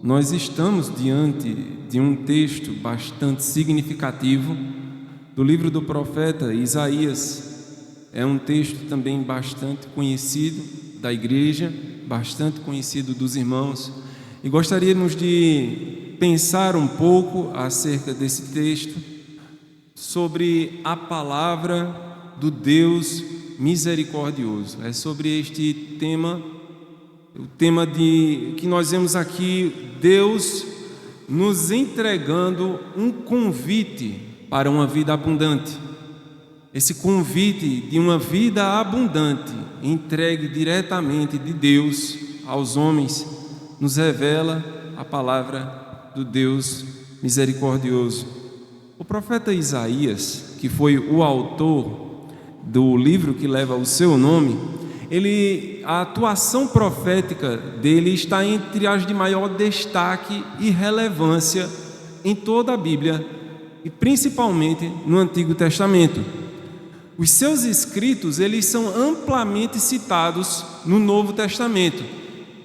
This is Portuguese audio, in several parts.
nós estamos diante de um texto bastante significativo do livro do profeta Isaías. É um texto também bastante conhecido da igreja, bastante conhecido dos irmãos, e gostaríamos de pensar um pouco acerca desse texto, sobre a palavra do Deus misericordioso. É sobre este tema, o tema que nós vemos aqui, Deus nos entregando um convite para uma vida abundante. Esse convite de uma vida abundante, entregue diretamente de Deus aos homens, nos revela a palavra do Deus misericordioso. O profeta Isaías, que foi o autor do livro que leva o seu nome, a atuação profética dele está entre as de maior destaque e relevância em toda a Bíblia, e principalmente no Antigo Testamento. Os seus escritos, eles são amplamente citados no Novo Testamento.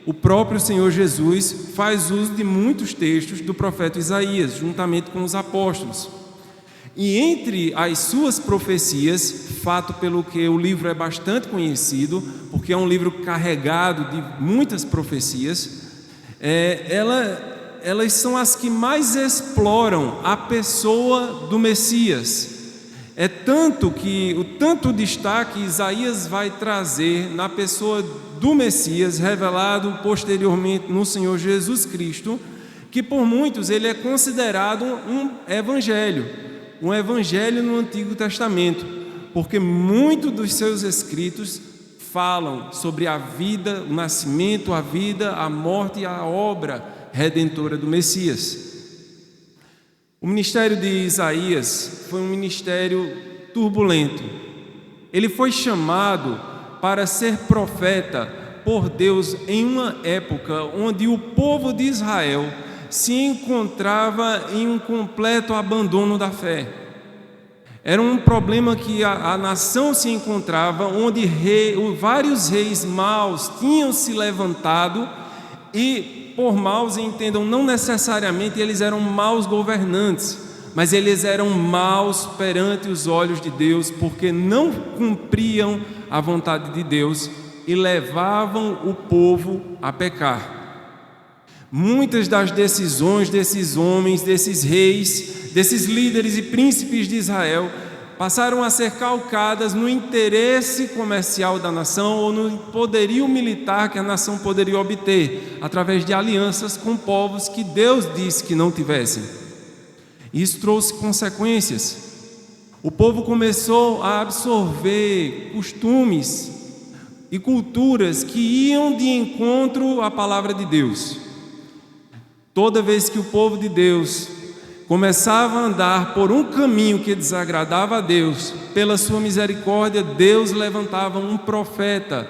O próprio Senhor Jesus faz uso de muitos textos do profeta Isaías, juntamente com os apóstolos. E entre as suas profecias, fato pelo que o livro é bastante conhecido, porque é um livro carregado de muitas profecias, elas são as que mais exploram a pessoa do Messias. É tanto que o tanto destaque Isaías vai trazer na pessoa do Messias, revelado posteriormente no Senhor Jesus Cristo, que por muitos ele é considerado um evangelho no Antigo Testamento, porque muitos dos seus escritos falam sobre a vida, o nascimento, a vida, a morte e a obra redentora do Messias. O ministério de Isaías foi um ministério turbulento. Ele foi chamado para ser profeta por Deus em uma época onde o povo de Israel se encontrava em um completo abandono da fé. Era um problema que a nação se encontrava, onde vários reis maus tinham se levantado, e por maus entendam, não necessariamente eles eram maus governantes, mas eles eram maus perante os olhos de Deus, porque não cumpriam a vontade de Deus e levavam o povo a pecar. Muitas das decisões desses homens, desses reis, desses líderes e príncipes de Israel passaram a ser calcadas no interesse comercial da nação ou no poderio militar que a nação poderia obter através de alianças com povos que Deus disse que não tivessem. Isso trouxe consequências. O povo começou a absorver costumes e culturas que iam de encontro à palavra de Deus. Toda vez que o povo de Deus começava a andar por um caminho que desagradava a Deus, pela sua misericórdia, Deus levantava um profeta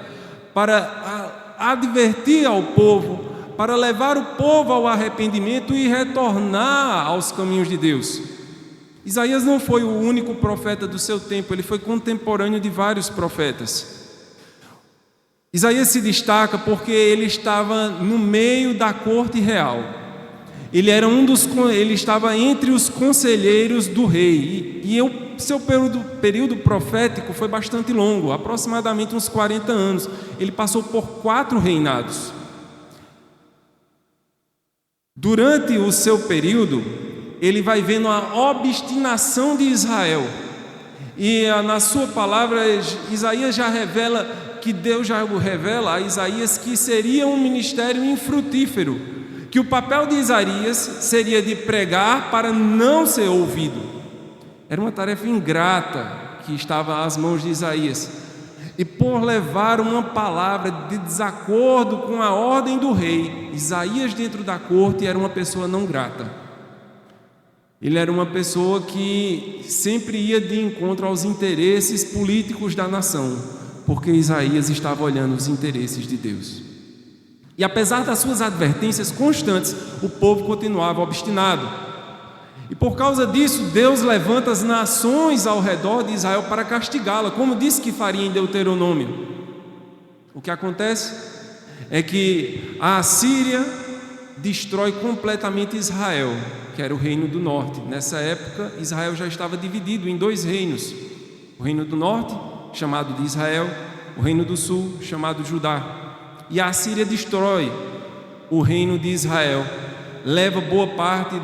para advertir ao povo, para levar o povo ao arrependimento e retornar aos caminhos de Deus. Isaías não foi o único profeta do seu tempo, ele foi contemporâneo de vários profetas. Isaías se destaca porque ele estava no meio da corte real. Ele estava entre os conselheiros do rei, e o seu período profético foi bastante longo, aproximadamente uns 40 anos. Ele passou por 4 reinados. Durante o seu período, ele vai vendo a obstinação de Israel, e na sua palavra, Isaías já revela, que Deus já revela a Isaías que seria um ministério infrutífero, que o papel de Isaías seria de pregar para não ser ouvido. Era uma tarefa ingrata que estava às mãos de Isaías. E por levar uma palavra de desacordo com a ordem do rei, Isaías dentro da corte era uma pessoa não grata. Ele era uma pessoa que sempre ia de encontro aos interesses políticos da nação, porque Isaías estava olhando os interesses de Deus. E apesar das suas advertências constantes, o povo continuava obstinado. E por causa disso, Deus levanta as nações ao redor de Israel para castigá-la, como disse que faria em Deuteronômio. O que acontece é que a Assíria destrói completamente Israel, que era o reino do norte. Nessa época, Israel já estava dividido em 2 reinos: o reino do norte, chamado de Israel, o reino do sul, chamado de Judá. E a Assíria destrói o reino de Israel, leva boa parte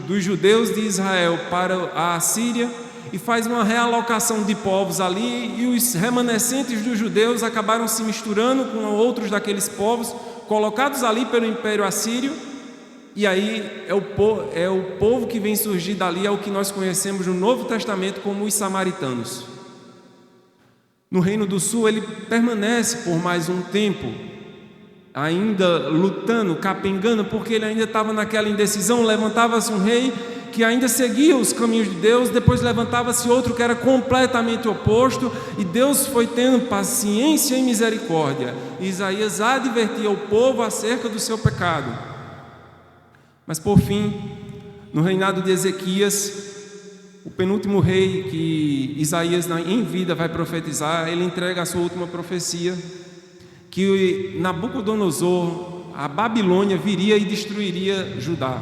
dos judeus de Israel para a Assíria e faz uma realocação de povos ali, e os remanescentes dos judeus acabaram se misturando com outros daqueles povos colocados ali pelo Império Assírio. E aí é o povo que vem surgir dali, é o que nós conhecemos no Novo Testamento como os samaritanos. No Reino do Sul ele permanece por mais um tempo, ainda lutando, capengando, porque ele ainda estava naquela indecisão. Levantava-se um rei que ainda seguia os caminhos de Deus, depois levantava-se outro que era completamente oposto, e Deus foi tendo paciência e misericórdia. Isaías advertia o povo acerca do seu pecado. Mas por fim, no reinado de Ezequias, o penúltimo rei que Isaías em vida vai profetizar, ele entrega a sua última profecia, que Nabucodonosor, a Babilônia, viria e destruiria Judá.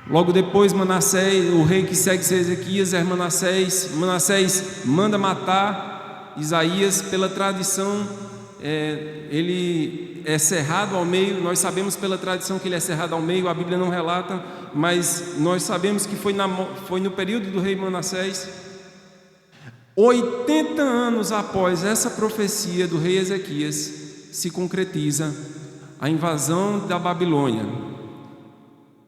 Logo depois, Manassés, o rei que segue Ezequias é Manassés. Manassés manda matar Isaías. Pela tradição, ele é cerrado ao meio. Nós sabemos pela tradição que ele é cerrado ao meio, a Bíblia não relata, mas nós sabemos que foi no período do rei Manassés. 80 anos após essa profecia do rei Ezequias, se concretiza a invasão da Babilônia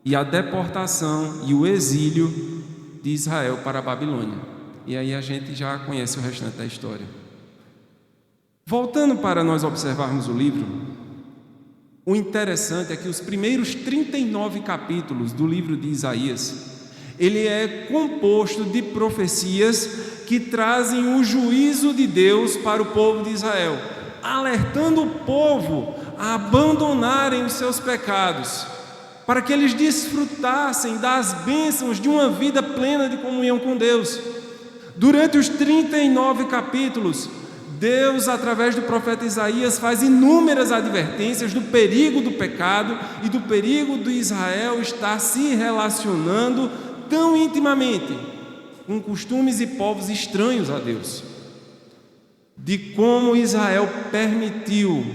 e a deportação e o exílio de Israel para a Babilônia. E aí a gente já conhece o restante da história. Voltando para nós observarmos o livro, o interessante é que os primeiros 39 capítulos do livro de Isaías, ele é composto de profecias que trazem o juízo de Deus para o povo de Israel, alertando o povo a abandonarem os seus pecados, para que eles desfrutassem das bênçãos de uma vida plena de comunhão com Deus. Durante os 39 capítulos, Deus, através do profeta Isaías, faz inúmeras advertências do perigo do pecado e do perigo de Israel estar se relacionando tão intimamente com costumes e povos estranhos a Deus, de como Israel permitiu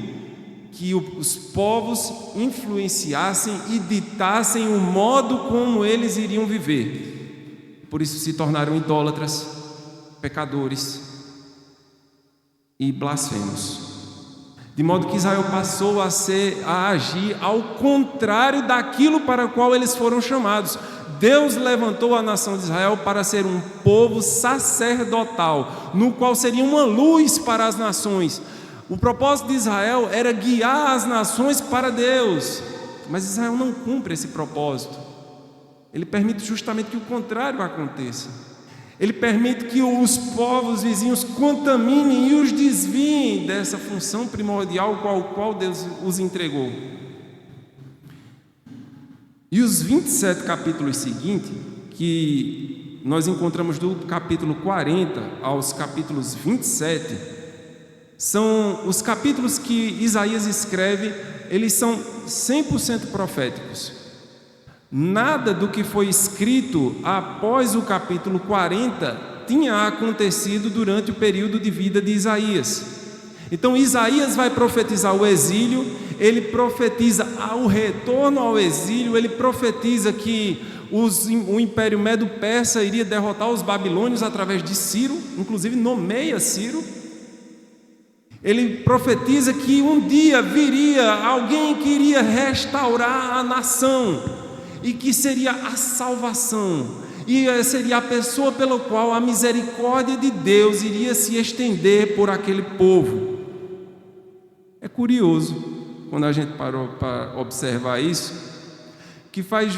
que os povos influenciassem e ditassem o modo como eles iriam viver. Por isso se tornaram idólatras, pecadores e blasfemos. De modo que Israel passou a agir ao contrário daquilo para o qual eles foram chamados. Deus levantou a nação de Israel para ser um povo sacerdotal, no qual seria uma luz para as nações. O propósito de Israel era guiar as nações para Deus, mas Israel não cumpre esse propósito. Ele permite justamente que o contrário aconteça. Ele permite que os povos vizinhos contaminem e os desviem dessa função primordial qual Deus os entregou. E os 27 capítulos seguintes, que nós encontramos do capítulo 40 aos capítulos 27, são os capítulos que Isaías escreve, eles são 100% proféticos. Nada do que foi escrito após o capítulo 40 tinha acontecido durante o período de vida de Isaías. Então Isaías vai profetizar o exílio, ele profetiza o retorno ao exílio, ele profetiza que o Império Medo-Persa iria derrotar os babilônios através de Ciro, inclusive nomeia Ciro. Ele profetiza que um dia viria alguém que iria restaurar a nação e que seria a salvação, e seria a pessoa pela qual a misericórdia de Deus iria se estender por aquele povo. É curioso, quando a gente parou para observar isso, que faz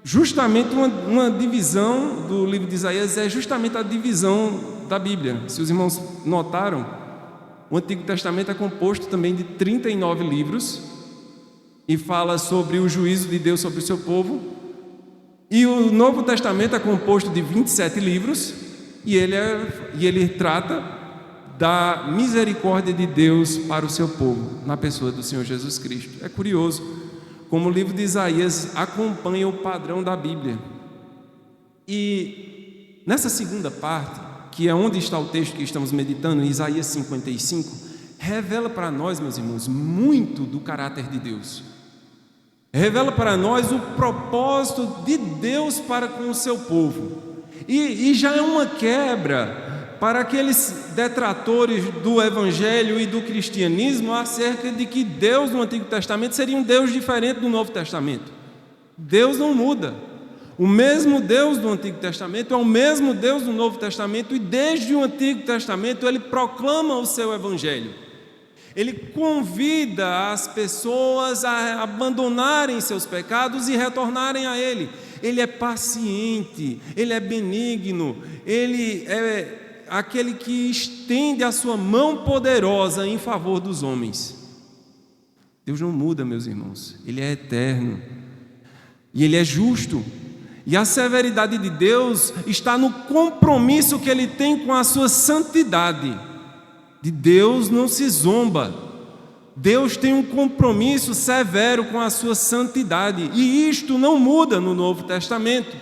justamente uma divisão do livro de Isaías, é justamente a divisão da Bíblia. Se os irmãos notaram, o Antigo Testamento é composto também de 39 livros e fala sobre o juízo de Deus sobre o seu povo. E o Novo Testamento é composto de 27 livros e ele trata da misericórdia de Deus para o seu povo, na pessoa do Senhor Jesus Cristo. É curioso como o livro de Isaías acompanha o padrão da Bíblia. E nessa segunda parte, que é onde está o texto que estamos meditando, em Isaías 55, revela para nós, meus irmãos, muito do caráter de Deus. Revela para nós o propósito de Deus para com o seu povo. E já é uma quebra para aqueles detratores do Evangelho e do cristianismo acerca de que Deus no Antigo Testamento seria um Deus diferente do Novo Testamento. Deus não muda. O mesmo Deus do Antigo Testamento é o mesmo Deus do Novo Testamento, e desde o Antigo Testamento Ele proclama o seu Evangelho. Ele convida as pessoas a abandonarem seus pecados e retornarem a Ele. Ele é paciente, Ele é benigno, Ele é aquele que estende a sua mão poderosa em favor dos homens. Deus não muda, meus irmãos. Ele é eterno e Ele é justo. E a severidade de Deus está no compromisso que Ele tem com a sua santidade. De Deus não se zomba. Deus tem um compromisso severo com a sua santidade, e isto não muda no Novo Testamento.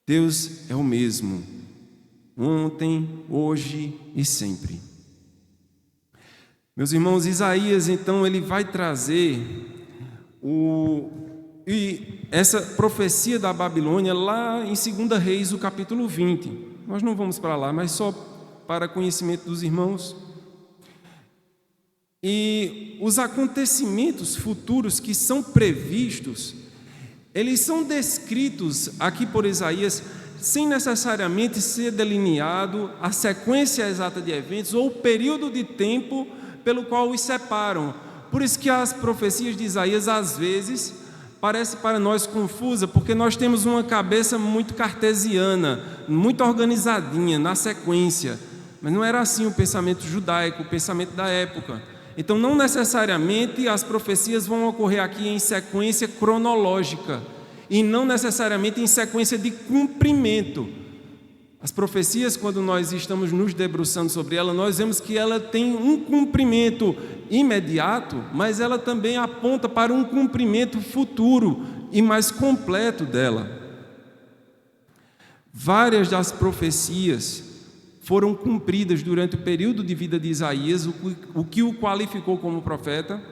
Deus é o mesmo, ontem, hoje e sempre. Meus irmãos, Isaías então ele vai trazer essa profecia da Babilônia lá em 2 Reis, o capítulo 20. Nós não vamos para lá, mas só para conhecimento dos irmãos. E os acontecimentos futuros que são previstos, eles são descritos aqui por Isaías sem necessariamente ser delineado a sequência exata de eventos ou o período de tempo pelo qual os separam. Por isso que as profecias de Isaías às vezes parece para nós confusa, porque nós temos uma cabeça muito cartesiana, muito organizadinha na sequência, mas não era assim o pensamento judaico, o pensamento da época. Então não necessariamente as profecias vão ocorrer aqui em sequência cronológica e não necessariamente em sequência de cumprimento. As profecias, quando nós estamos nos debruçando sobre ela, nós vemos que ela tem um cumprimento imediato, mas ela também aponta para um cumprimento futuro e mais completo dela. Várias das profecias foram cumpridas durante o período de vida de Isaías, o que o qualificou como profeta.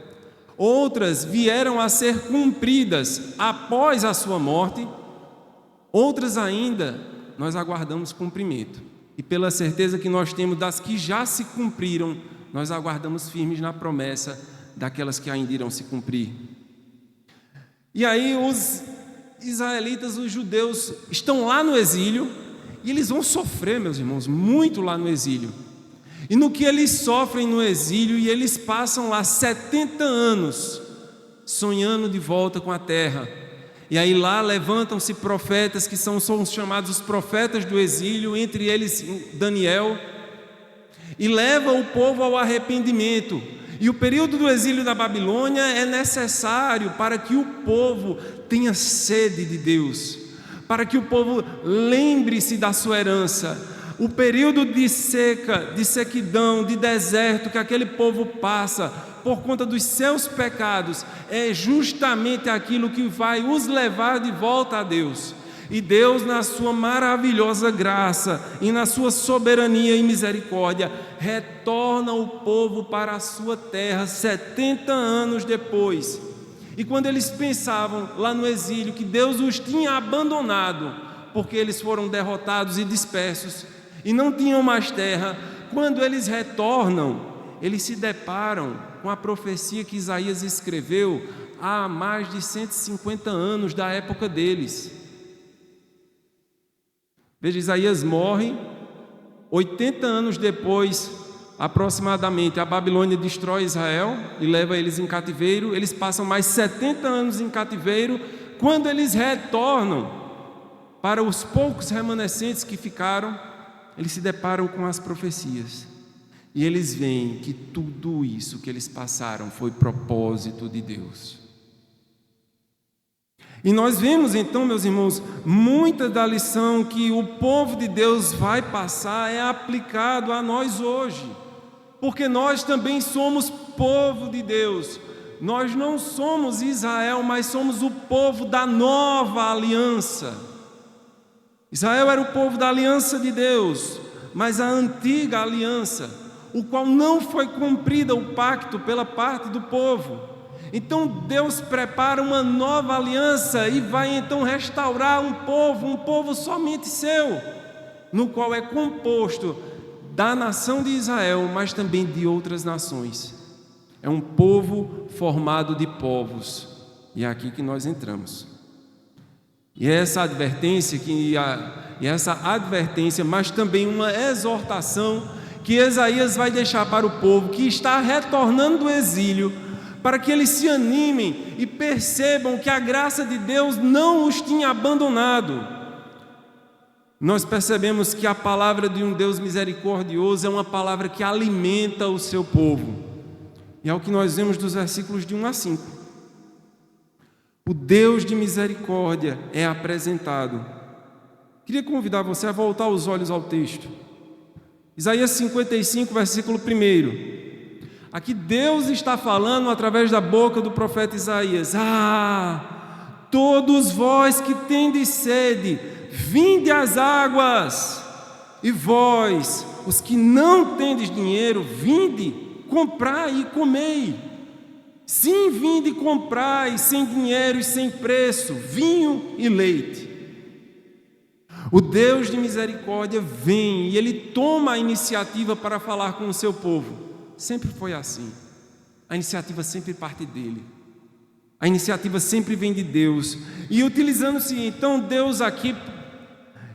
Outras vieram a ser cumpridas após a sua morte. Outras ainda nós aguardamos cumprimento. E pela certeza que nós temos das que já se cumpriram, nós aguardamos firmes na promessa daquelas que ainda irão se cumprir. E aí os israelitas, os judeus, estão lá no exílio, e eles vão sofrer, meus irmãos, muito lá no exílio. E no que eles sofrem no exílio, e eles passam lá 70 anos sonhando de volta com a terra. E aí lá levantam-se profetas que são chamados os profetas do exílio, entre eles Daniel, e levam o povo ao arrependimento. E o período do exílio da Babilônia é necessário para que o povo tenha sede de Deus, para que o povo lembre-se da sua herança. O período de seca, de sequidão, de deserto que aquele povo passa por conta dos seus pecados é justamente aquilo que vai os levar de volta a Deus. E Deus, na sua maravilhosa graça e na sua soberania e misericórdia, retorna o povo para a sua terra 70 anos depois. E quando eles pensavam lá no exílio que Deus os tinha abandonado, porque eles foram derrotados e dispersos e não tinham mais terra, quando eles retornam, eles se deparam com a profecia que Isaías escreveu há mais de 150 anos da época deles. Veja, Isaías morre, 80 anos depois, aproximadamente, a Babilônia destrói Israel e leva eles em cativeiro. Eles passam mais 70 anos em cativeiro. Quando eles retornam para os poucos remanescentes que ficaram, eles se deparam com as profecias. E eles veem que tudo isso que eles passaram foi propósito de Deus. E nós vemos então, meus irmãos, muita da lição que o povo de Deus vai passar é aplicado a nós hoje, porque nós também somos povo de Deus. Nós não somos Israel, mas somos o povo da nova aliança. Israel era o povo da aliança de Deus, mas a antiga aliança, o qual não foi cumprida o pacto pela parte do povo. Então Deus prepara uma nova aliança e vai então restaurar um povo somente seu, no qual é composto da nação de Israel, mas também de outras nações. É um povo formado de povos, e é aqui que nós entramos. E essa advertência, mas também uma exortação que Isaías vai deixar para o povo que está retornando do exílio, para que eles se animem e percebam que a graça de Deus não os tinha abandonado. Nós percebemos que a palavra de um Deus misericordioso é uma palavra que alimenta o seu povo. E é o que nós vemos dos versículos de 1 a 5. O Deus de misericórdia é apresentado. Queria convidar você a voltar os olhos ao texto. Isaías 55, versículo 1. Aqui Deus está falando através da boca do profeta Isaías: todos vós que tendes sede, vinde às águas, e vós, os que não tendes dinheiro, vinde, comprai e comei. Sim, vinde, comprai, sem dinheiro e sem preço, vinho e leite. O Deus de misericórdia vem e Ele toma a iniciativa para falar com o seu povo. Sempre foi assim. A iniciativa sempre parte dele. A iniciativa sempre vem de Deus. E utilizando-se então Deus aqui,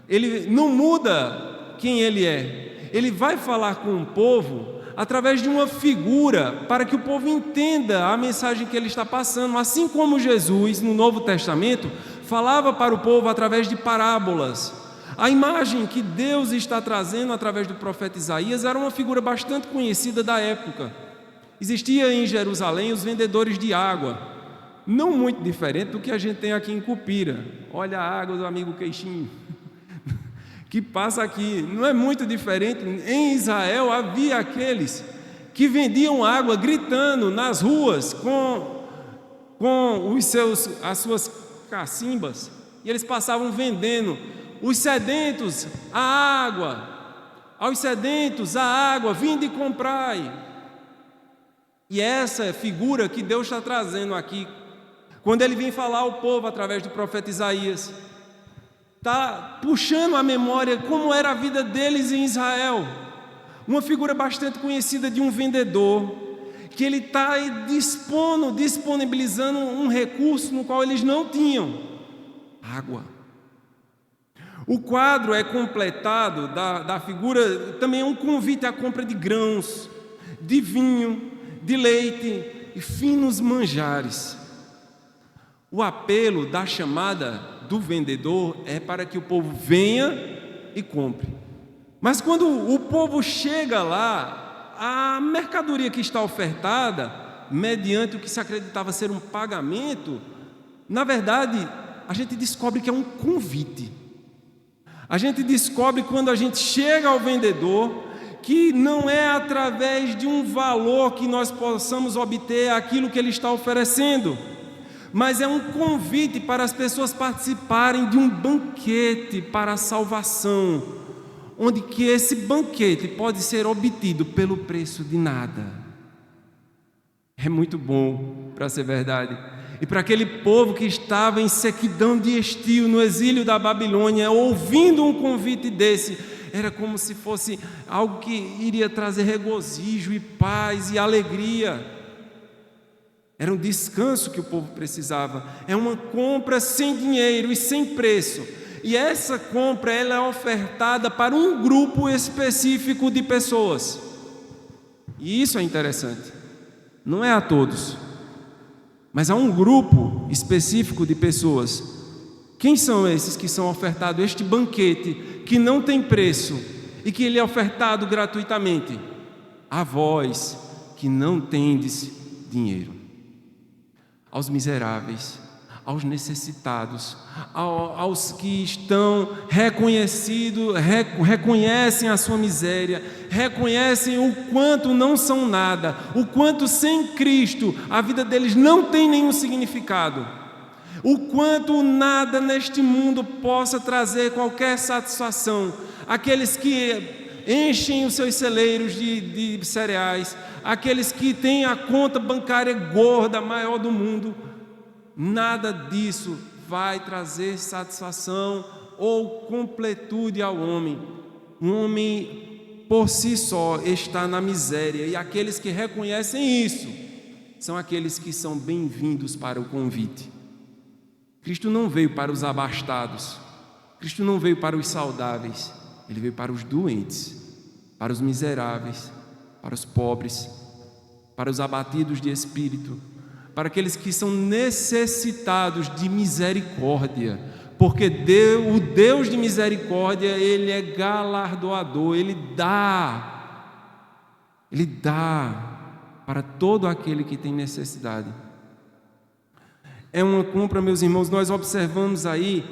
Ele não muda quem Ele é. Ele vai falar com o povo através de uma figura, para que o povo entenda a mensagem que Ele está passando. Assim como Jesus, no Novo Testamento, falava para o povo através de parábolas. A imagem que Deus está trazendo através do profeta Isaías era uma figura bastante conhecida da época. Existia em Jerusalém os vendedores de água, não muito diferente do que a gente tem aqui em Cupira. Olha a água do amigo Queixinho, que passa aqui, não é muito diferente. Em Israel havia aqueles que vendiam água gritando nas ruas com as suas cacimbas, e eles passavam vendendo. Os sedentos, a água. Aos sedentos, a água, vinde e comprai. E essa figura que Deus está trazendo aqui, quando Ele vem falar ao povo através do profeta Isaías, está puxando a memória como era a vida deles em Israel. Uma figura bastante conhecida de um vendedor, que ele está disponibilizando um recurso no qual eles não tinham: água. O quadro é completado da figura, também é um convite à compra de grãos, de vinho, de leite e finos manjares. O apelo da chamada do vendedor é para que o povo venha e compre. Mas quando o povo chega lá, a mercadoria que está ofertada, mediante o que se acreditava ser um pagamento, na verdade, a gente descobre que é um convite. A gente descobre quando a gente chega ao vendedor que não é através de um valor que nós possamos obter aquilo que ele está oferecendo, mas é um convite para as pessoas participarem de um banquete para a salvação, onde que esse banquete pode ser obtido pelo preço de nada. É muito bom para ser verdade. E para aquele povo que estava em sequidão de estio no exílio da Babilônia, ouvindo um convite desse, era como se fosse algo que iria trazer regozijo e paz e alegria. Era um descanso que o povo precisava. É uma compra sem dinheiro e sem preço. E essa compra ela é ofertada para um grupo específico de pessoas. E isso é interessante. Não é a todos, mas há um grupo específico de pessoas. Quem são esses que são ofertados este banquete que não tem preço e que ele é ofertado gratuitamente? A vós que não tendes dinheiro, aos miseráveis, aos necessitados, aos que estão reconhecem a sua miséria, reconhecem o quanto não são nada, o quanto sem Cristo a vida deles não tem nenhum significado, o quanto nada neste mundo possa trazer qualquer satisfação. Aqueles que enchem os seus celeiros de cereais, aqueles que têm a conta bancária gorda, maior do mundo, nada disso vai trazer satisfação ou completude ao homem. Um homem por si só está na miséria, e aqueles que reconhecem isso são aqueles que são bem-vindos para o convite. Cristo não veio para os abastados, Cristo não veio para os saudáveis, Ele veio para os doentes, para os miseráveis, para os pobres, para os abatidos de espírito, para aqueles que são necessitados de misericórdia, porque o Deus de misericórdia, Ele é galardoador, Ele dá para todo aquele que tem necessidade. É uma compra, meus irmãos. Nós observamos aí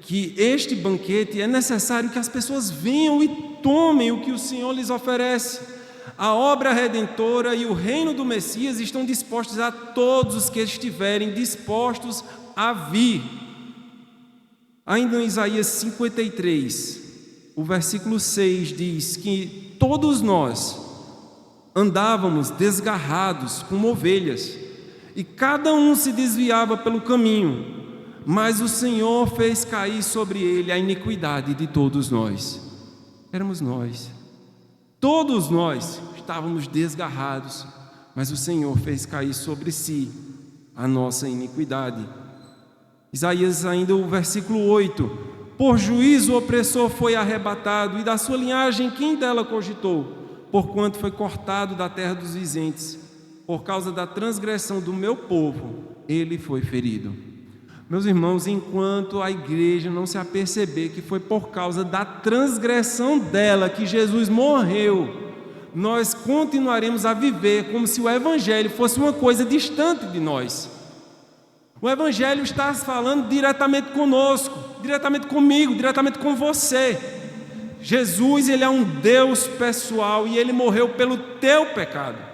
que este banquete é necessário que as pessoas venham e tomem o que o Senhor lhes oferece. A obra redentora e o reino do Messias estão dispostos a todos os que estiverem dispostos a vir. Ainda em Isaías 53, o versículo 6 diz que todos nós andávamos desgarrados como ovelhas, e cada um se desviava pelo caminho, mas o Senhor fez cair sobre ele a iniquidade de todos nós. Éramos nós. Todos nós estávamos desgarrados, mas o Senhor fez cair sobre si a nossa iniquidade. Isaías ainda o versículo 8: por juízo o opressor foi arrebatado, e da sua linhagem quem dela cogitou? Porquanto foi cortado da terra dos viventes, por causa da transgressão do meu povo, ele foi ferido. Meus irmãos, enquanto a igreja não se aperceber que foi por causa da transgressão dela que Jesus morreu, nós continuaremos a viver como se o Evangelho fosse uma coisa distante de nós. O Evangelho está falando diretamente conosco, diretamente comigo, diretamente com você. Jesus, Ele é um Deus pessoal e Ele morreu pelo teu pecado.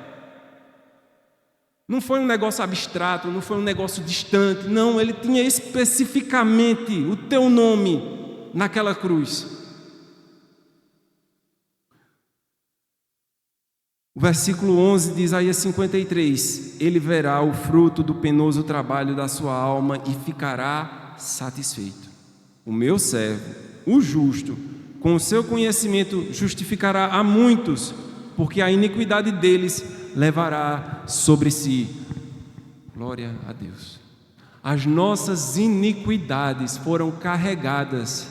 Não foi um negócio abstrato, não foi um negócio distante, não, Ele tinha especificamente o teu nome naquela cruz. O versículo 11 de Isaías 53: ele verá o fruto do penoso trabalho da sua alma e ficará satisfeito. O meu servo, o justo, com o seu conhecimento justificará a muitos, porque a iniquidade deles levará sobre si. Glória a Deus. As nossas iniquidades foram carregadas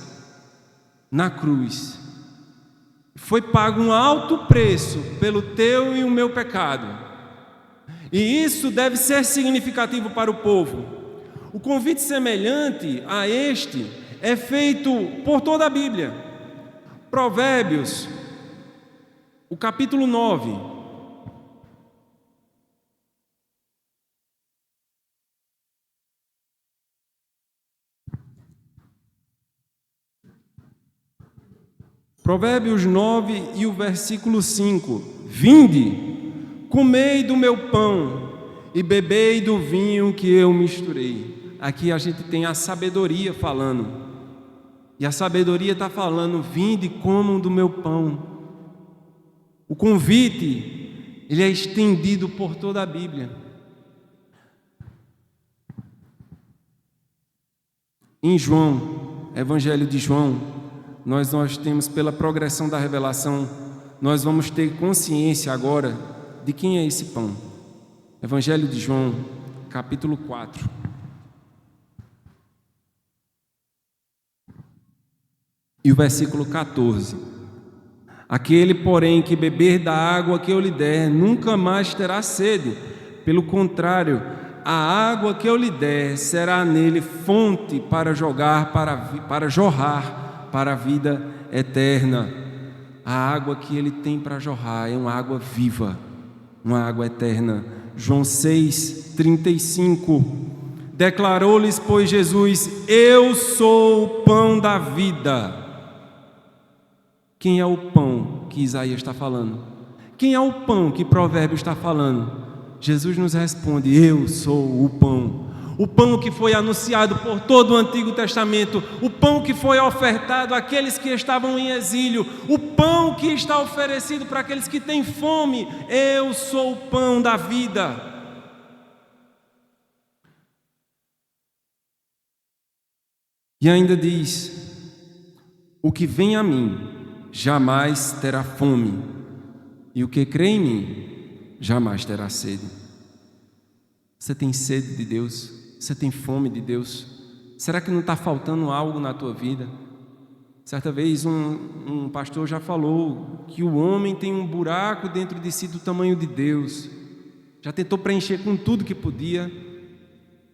na cruz. Foi pago um alto preço pelo teu e o meu pecado. E isso deve ser significativo para o povo. O convite semelhante a este é feito por toda a Bíblia. Provérbios, o capítulo 9. Provérbios 9 e o versículo 5: vinde, comei do meu pão e bebei do vinho que eu misturei. Aqui a gente tem a sabedoria falando, e a sabedoria está falando: vinde, comam do meu pão. O convite, ele é estendido por toda a Bíblia. Em João, Evangelho de João, nós temos, pela progressão da revelação, nós vamos ter consciência agora de quem é esse pão. Evangelho de João, capítulo 4. E o versículo 14: aquele, porém, que beber da água que eu lhe der, nunca mais terá sede. Pelo contrário, a água que eu lhe der será nele fonte para jorrar para a vida eterna. A água que ele tem para jorrar é uma água viva, uma água eterna. João 6:35 Declarou-lhes, pois, Jesus: eu sou o pão da vida. Quem é o pão que Isaías está falando? Quem é o pão que Provérbios está falando? Jesus nos responde: eu sou o pão. O pão que foi anunciado por todo o Antigo Testamento, o pão que foi ofertado àqueles que estavam em exílio, o pão que está oferecido para aqueles que têm fome. Eu sou o pão da vida. E ainda diz: o que vem a mim jamais terá fome, e o que crê em mim jamais terá sede. Você tem sede de Deus? Você tem fome de Deus? Será que não está faltando algo na tua vida? Certa vez um pastor já falou que o homem tem um buraco dentro de si do tamanho de Deus. Já tentou preencher com tudo que podia,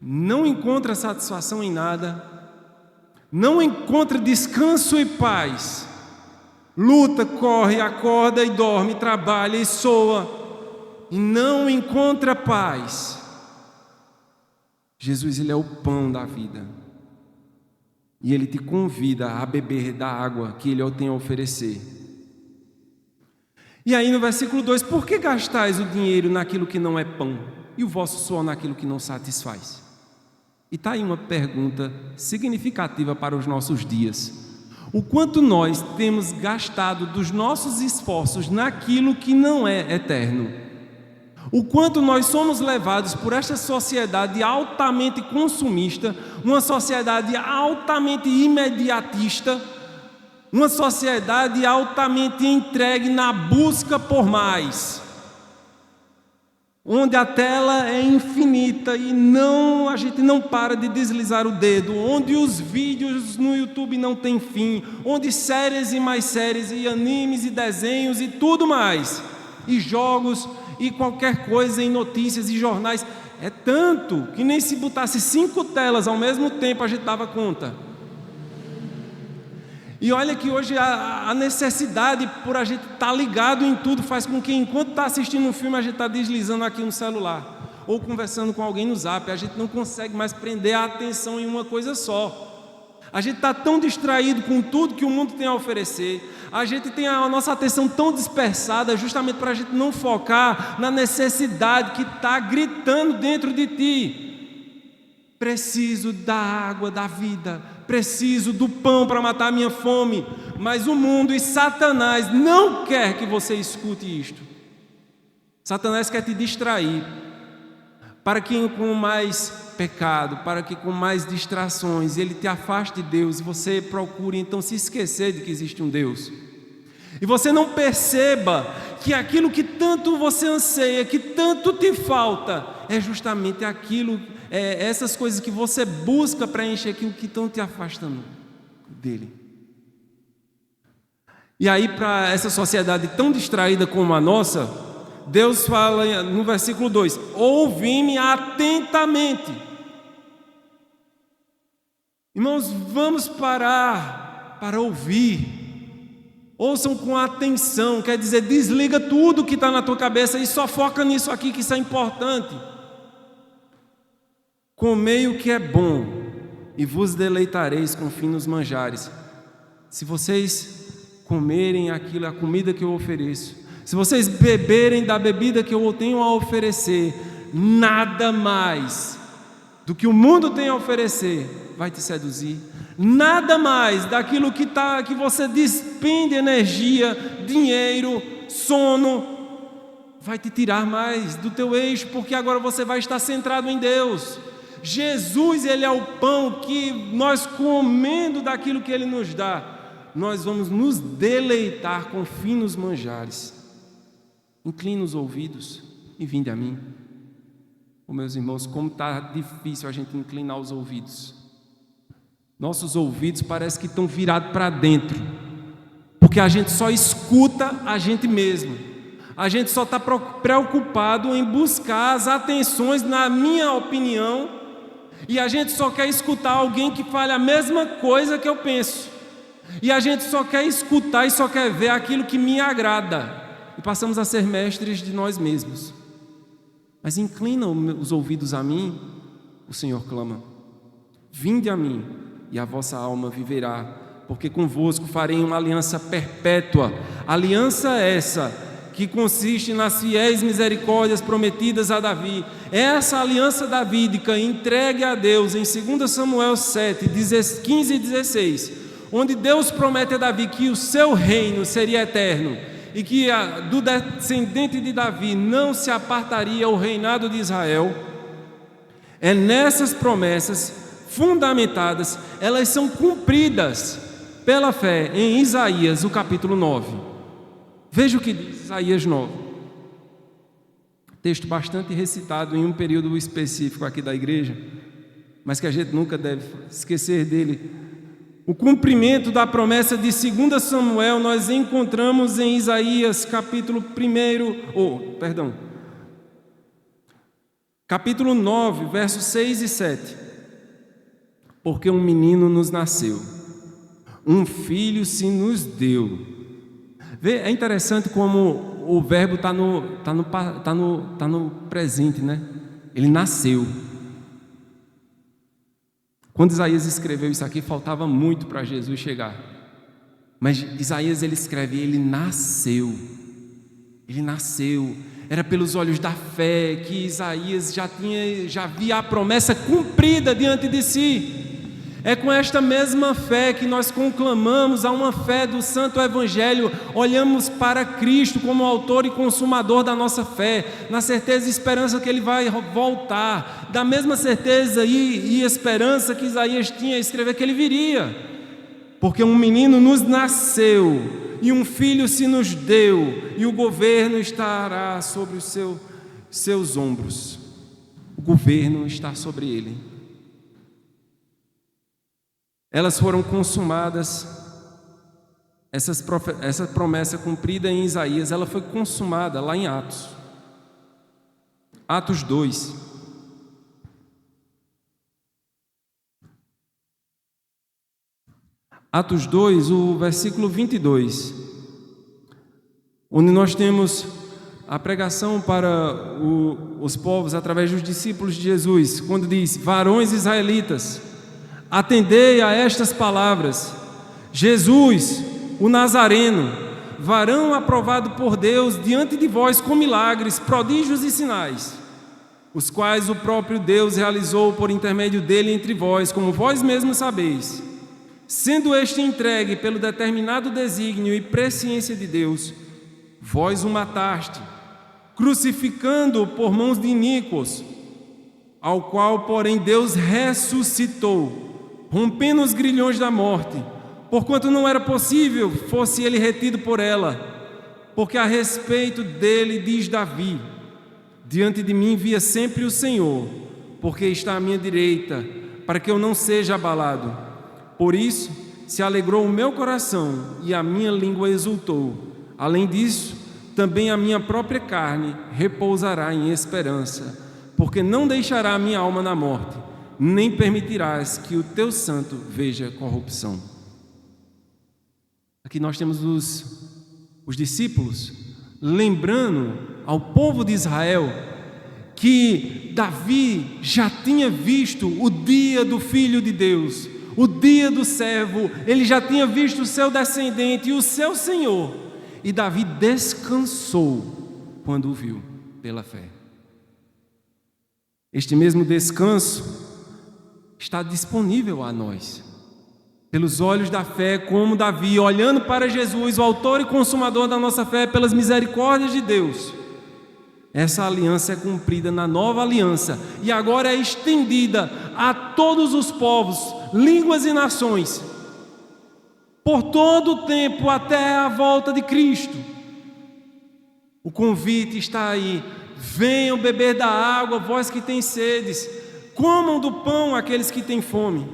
não encontra satisfação em nada, não encontra descanso e paz. Luta, corre, acorda e dorme, trabalha e soa, e não encontra paz. Jesus, Ele é o pão da vida, e Ele te convida a beber da água que Ele tem a oferecer. E aí no versículo 2, por que gastais o dinheiro naquilo que não é pão, e o vosso suor naquilo que não satisfaz? E está aí uma pergunta significativa para os nossos dias. O quanto nós temos gastado dos nossos esforços naquilo que não é eterno? O quanto nós somos levados por esta sociedade altamente consumista, uma sociedade altamente imediatista, uma sociedade altamente entregue na busca por mais, onde a tela é infinita e a gente não para de deslizar o dedo, onde os vídeos no YouTube não têm fim, onde séries e mais séries, e animes e desenhos e tudo mais, e jogos e qualquer coisa em notícias e jornais. É tanto que nem se botasse 5 telas ao mesmo tempo a gente dava conta. E olha que hoje a necessidade por a gente estar ligado em tudo faz com que enquanto está assistindo um filme a gente está deslizando aqui no celular ou conversando com alguém no Zap. A gente não consegue mais prender a atenção em uma coisa só. A gente está tão distraído com tudo que o mundo tem a oferecer. A gente tem a nossa atenção tão dispersada justamente para a gente não focar na necessidade que está gritando dentro de ti. Preciso da água da vida, preciso do pão para matar a minha fome. Mas o mundo e Satanás não quer que você escute isto. Satanás quer te distrair, para que com mais pecado, para que com mais distrações ele te afaste de Deus e você procure então se esquecer de que existe um Deus. E você não perceba que aquilo que tanto você anseia, que tanto te falta, é justamente aquilo, essas coisas que você busca preencher aquilo que estão te afastando dele. E aí, para essa sociedade tão distraída como a nossa, Deus fala no versículo 2: ouvi-me atentamente. Irmãos, vamos parar para ouvir. Ouçam com atenção, quer dizer, desliga tudo que está na tua cabeça e só foca nisso aqui, que isso é importante. Comei o que é bom e vos deleitareis com finos manjares. Se vocês comerem aquilo, a comida que eu ofereço, se vocês beberem da bebida que eu tenho a oferecer, nada mais do que o mundo tem a oferecer vai te seduzir. Nada mais daquilo que você despende energia, dinheiro, sono, vai te tirar mais do teu eixo, porque agora você vai estar centrado em Deus. Jesus, Ele é o pão que nós, comendo daquilo que Ele nos dá, nós vamos nos deleitar com finos manjares. Inclina os ouvidos e vinde a mim. Meus irmãos, como está difícil a gente inclinar os ouvidos. Nossos ouvidos parece que estão virados para dentro, porque a gente só escuta a gente mesmo. A gente só está preocupado em buscar as atenções, na minha opinião, e a gente só quer escutar alguém que fale a mesma coisa que eu penso. E a gente só quer escutar e só quer ver aquilo que me agrada. E passamos a ser mestres de nós mesmos. Mas inclina os ouvidos a mim o Senhor clama: vinde a mim, e a vossa alma viverá, porque convosco farei uma aliança perpétua. Aliança essa que consiste nas fiéis misericórdias prometidas a Davi. Essa aliança davídica entregue a Deus em 2 Samuel 7, 15 e 16, onde Deus promete a Davi que o seu reino seria eterno e que do descendente de Davi não se apartaria o reinado de Israel. É nessas promessas fundamentadas, elas são cumpridas pela fé em Isaías, o capítulo 9. Veja o que diz Isaías 9. Texto bastante recitado em um período específico aqui da igreja, mas que a gente nunca deve esquecer dele. O cumprimento da promessa de 2 Samuel nós encontramos em Isaías capítulo 9, versos 6 e 7. Porque um menino nos nasceu, um filho se nos deu. É interessante como o verbo está no presente, né? Ele nasceu. Quando Isaías escreveu isso aqui, faltava muito para Jesus chegar. Mas Isaías ele escreve: ele nasceu. Ele nasceu. Era pelos olhos da fé que Isaías já via a promessa cumprida diante de si. É com esta mesma fé que nós conclamamos a uma fé do Santo Evangelho, olhamos para Cristo como autor e consumador da nossa fé, na certeza e esperança que Ele vai voltar, da mesma certeza e esperança que Isaías tinha a escrever que Ele viria, porque um menino nos nasceu, e um filho se nos deu, e o governo estará sobre os seus ombros. O governo está sobre Ele. Elas foram consumadas, essa promessa cumprida em Isaías, ela foi consumada lá em Atos. Atos 2. Atos 2, o versículo 22, onde nós temos a pregação para os povos através dos discípulos de Jesus, quando diz: varões israelitas, atendei a estas palavras. Jesus, o Nazareno, varão aprovado por Deus diante de vós com milagres, prodígios e sinais, os quais o próprio Deus realizou por intermédio dele entre vós, como vós mesmos sabeis. Sendo este entregue pelo determinado desígnio e presciência de Deus, vós o mataste, crucificando-o por mãos de iníquos, ao qual, porém, Deus ressuscitou, rompendo os grilhões da morte, porquanto não era possível fosse ele retido por ela. Porque a respeito dele diz Davi: diante de mim via sempre o Senhor, porque está à minha direita, para que eu não seja abalado. Por isso se alegrou o meu coração e a minha língua exultou. Além disso, também a minha própria carne repousará em esperança, porque não deixará a minha alma na morte, nem permitirás que o teu santo veja corrupção. Aqui nós temos os discípulos lembrando ao povo de Israel que Davi já tinha visto o dia do Filho de Deus, o dia do servo. Ele já tinha visto o seu descendente e o seu Senhor, e Davi descansou quando o viu pela fé. Este mesmo descanso está disponível a nós, pelos olhos da fé, como Davi, olhando para Jesus, o autor e consumador da nossa fé, pelas misericórdias de Deus. Essa aliança é cumprida na nova aliança e agora é estendida a todos os povos, línguas e nações, por todo o tempo até a volta de Cristo. O convite está aí: venham beber da água, vós que têm sedes, comam do pão aqueles que têm fome.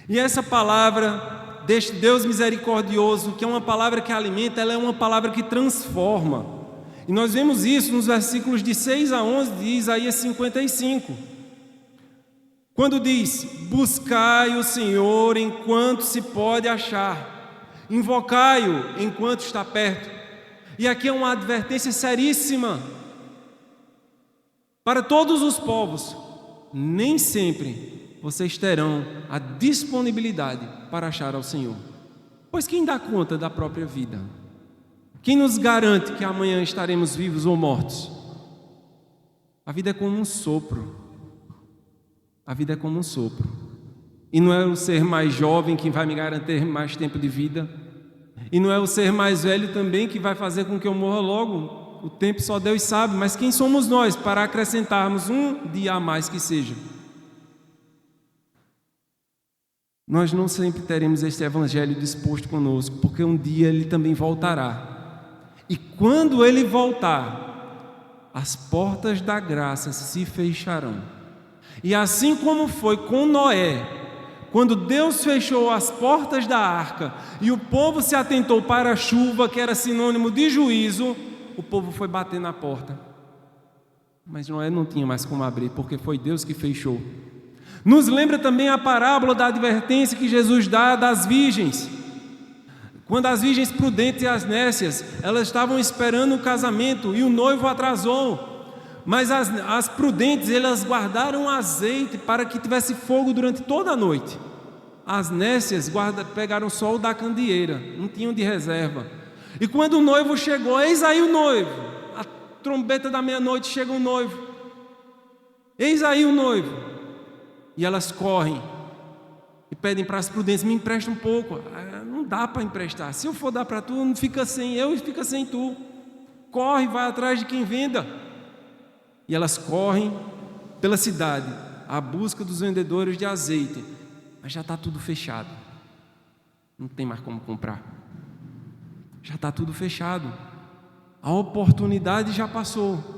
E essa palavra deste Deus misericordioso, que é uma palavra que alimenta, ela é uma palavra que transforma. E nós vemos isso nos versículos de 6 a 11 de Isaías 55. Quando diz: buscai o Senhor enquanto se pode achar, invocai-o enquanto está perto. E aqui é uma advertência seríssima para todos os povos, nem sempre vocês terão a disponibilidade para achar ao Senhor. Pois quem dá conta da própria vida? Quem nos garante que amanhã estaremos vivos ou mortos? A vida é como um sopro. A vida é como um sopro. E não é o ser mais jovem que vai me garantir mais tempo de vida. E não é o ser mais velho também que vai fazer com que eu morra logo. O tempo só Deus sabe. Mas quem somos nós para acrescentarmos um dia a mais que seja? Nós não sempre teremos este evangelho disposto conosco, porque um dia ele também voltará. E quando ele voltar, as portas da graça se fecharão. E assim como foi com Noé, quando Deus fechou as portas da arca e o povo se atentou para a chuva, que era sinônimo de juízo, o povo foi bater na porta. Mas Noé não tinha mais como abrir, porque foi Deus que fechou. Nos lembra também a parábola da advertência que Jesus dá das virgens. Quando as virgens prudentes e as nécias, elas estavam esperando o casamento e o noivo atrasou. Mas as prudentes, elas guardaram azeite para que tivesse fogo durante toda a noite. As nécias pegaram só o da candeeira, não tinham de reserva. E quando o noivo chegou, eis aí o noivo. A trombeta da meia-noite chega o noivo. Eis aí o noivo. E elas correm e pedem para as prudentes: me empresta um pouco. Não dá para emprestar. Se eu for dar para tu, não fica sem eu e fica sem tu. Corre, vai atrás de quem venda. E elas correm pela cidade à busca dos vendedores de azeite. Mas já está tudo fechado. Não tem mais como comprar. Já está tudo fechado. A oportunidade já passou.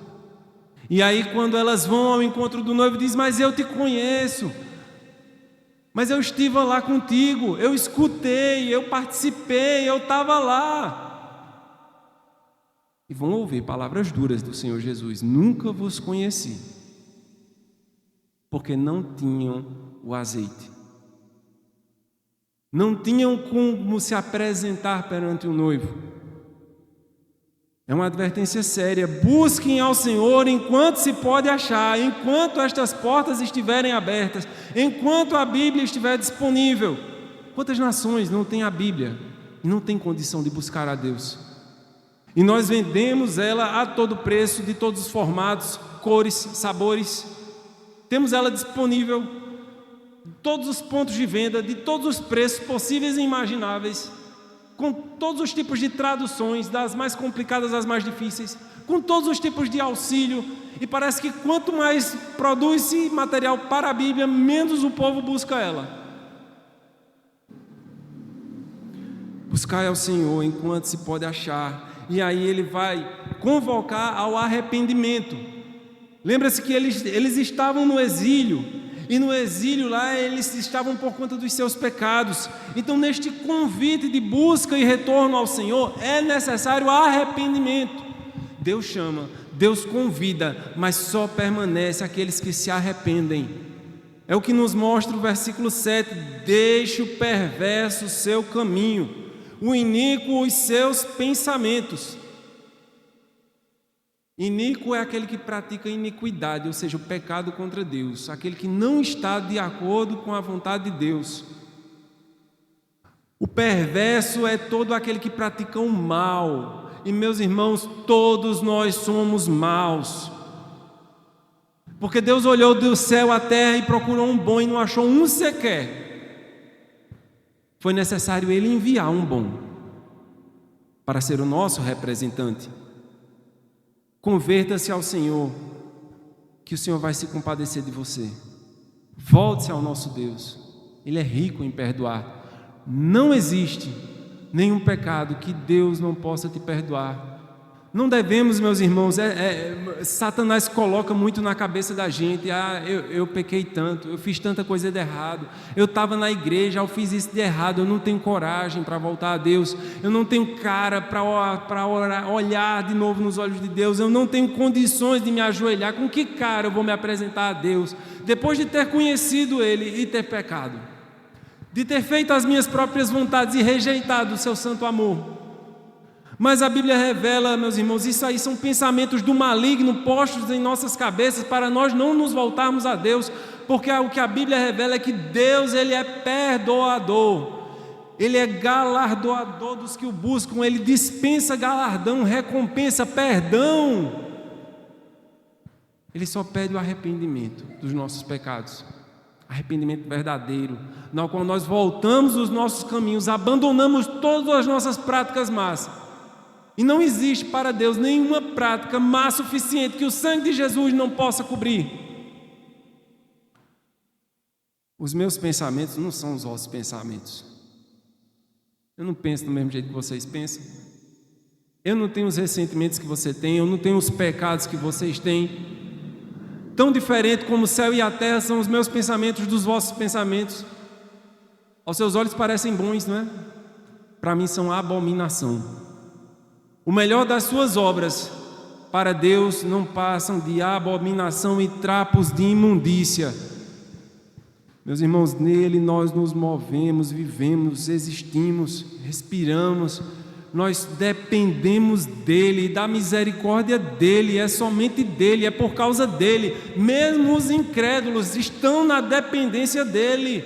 E aí quando elas vão ao encontro do noivo, diz: mas eu te conheço, mas eu estive lá contigo, eu escutei, eu participei, eu estava lá. E vão ouvir palavras duras do Senhor Jesus: nunca vos conheci, porque não tinham o azeite, não tinham como se apresentar perante o noivo. É uma advertência séria. Busquem ao Senhor enquanto se pode achar, enquanto estas portas estiverem abertas, enquanto a Bíblia estiver disponível. Quantas nações não têm a Bíblia e não têm condição de buscar a Deus? E nós vendemos ela a todo preço, de todos os formatos, cores, sabores. Temos ela disponível de todos os pontos de venda, de todos os preços possíveis e imagináveis, com todos os tipos de traduções, das mais complicadas às mais difíceis, com todos os tipos de auxílio. E parece que quanto mais produz-se material para a Bíblia, menos o povo busca ela. Buscai ao Senhor enquanto se pode achar. E aí ele vai convocar ao arrependimento. Lembra-se que eles estavam no exílio. E no exílio lá eles estavam por conta dos seus pecados. Então neste convite de busca e retorno ao Senhor é necessário arrependimento. Deus chama, Deus convida, mas só permanece aqueles que se arrependem. É o que nos mostra o versículo 7: deixe o perverso o seu caminho, o iníquo os seus pensamentos. Iníquo é aquele que pratica iniquidade, ou seja, o pecado contra Deus, aquele que não está de acordo com a vontade de Deus. O perverso é todo aquele que pratica o mal. E meus irmãos, todos nós somos maus. Porque Deus olhou do céu à terra e procurou um bom e não achou um sequer. Foi necessário Ele enviar um bom para ser o nosso representante. Converta-se ao Senhor, que o Senhor vai se compadecer de você. Volte-se ao nosso Deus. Ele é rico em perdoar. Não existe nenhum pecado que Deus não possa te perdoar. Não devemos, meus irmãos, Satanás coloca muito na cabeça da gente: eu pequei tanto, eu fiz tanta coisa de errado, eu estava na igreja, eu fiz isso de errado, eu não tenho coragem para voltar a Deus, eu não tenho cara para olhar de novo nos olhos de Deus, eu não tenho condições de me ajoelhar. Com que cara eu vou me apresentar a Deus, depois de ter conhecido Ele e ter pecado, de ter feito as minhas próprias vontades e rejeitado o seu santo amor? Mas a Bíblia revela, meus irmãos, isso aí são pensamentos do maligno postos em nossas cabeças para nós não nos voltarmos a Deus, porque o que a Bíblia revela é que Deus, Ele é perdoador, Ele é galardoador dos que o buscam, Ele dispensa galardão, recompensa, perdão. Ele só pede o arrependimento dos nossos pecados, arrependimento verdadeiro, no qual nós voltamos os nossos caminhos, abandonamos todas as nossas práticas más. E não existe para Deus nenhuma prática má suficiente que o sangue de Jesus não possa cobrir. Os meus pensamentos não são os vossos pensamentos. Eu não penso do mesmo jeito que vocês pensam. Eu não tenho os ressentimentos que você tem, eu não tenho os pecados que vocês têm. Tão diferente como o céu e a terra são os meus pensamentos dos vossos pensamentos. Aos seus olhos parecem bons, não é? Para mim são abominação. O melhor das suas obras para Deus não passam de abominação e trapos de imundícia. Meus irmãos, nele nós nos movemos, vivemos, existimos, respiramos. Nós dependemos dele, da misericórdia dele, é somente dele, é por causa dele. Mesmo os incrédulos estão na dependência dele.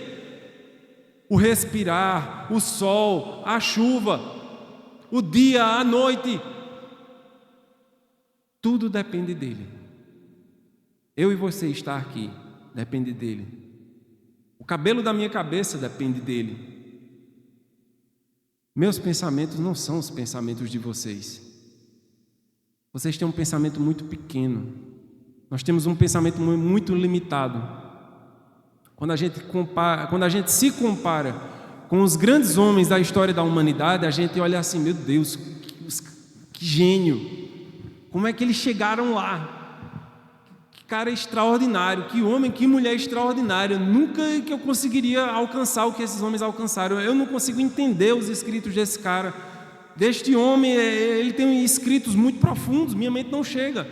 O respirar, o sol, a chuva, o dia, a noite, tudo depende dele. Eu e você estar aqui depende dele. O cabelo da minha cabeça depende dele. Meus pensamentos não são os pensamentos de vocês. Vocês têm um pensamento muito pequeno. Nós temos um pensamento muito limitado. Quando a gente se compara com os grandes homens da história da humanidade, a gente olha assim, meu Deus, que gênio! Como é que eles chegaram lá? Que cara extraordinário, que homem, que mulher extraordinária. Nunca que eu conseguiria alcançar o que esses homens alcançaram. Eu não consigo entender os escritos desse cara. Deste homem, ele tem escritos muito profundos, minha mente não chega.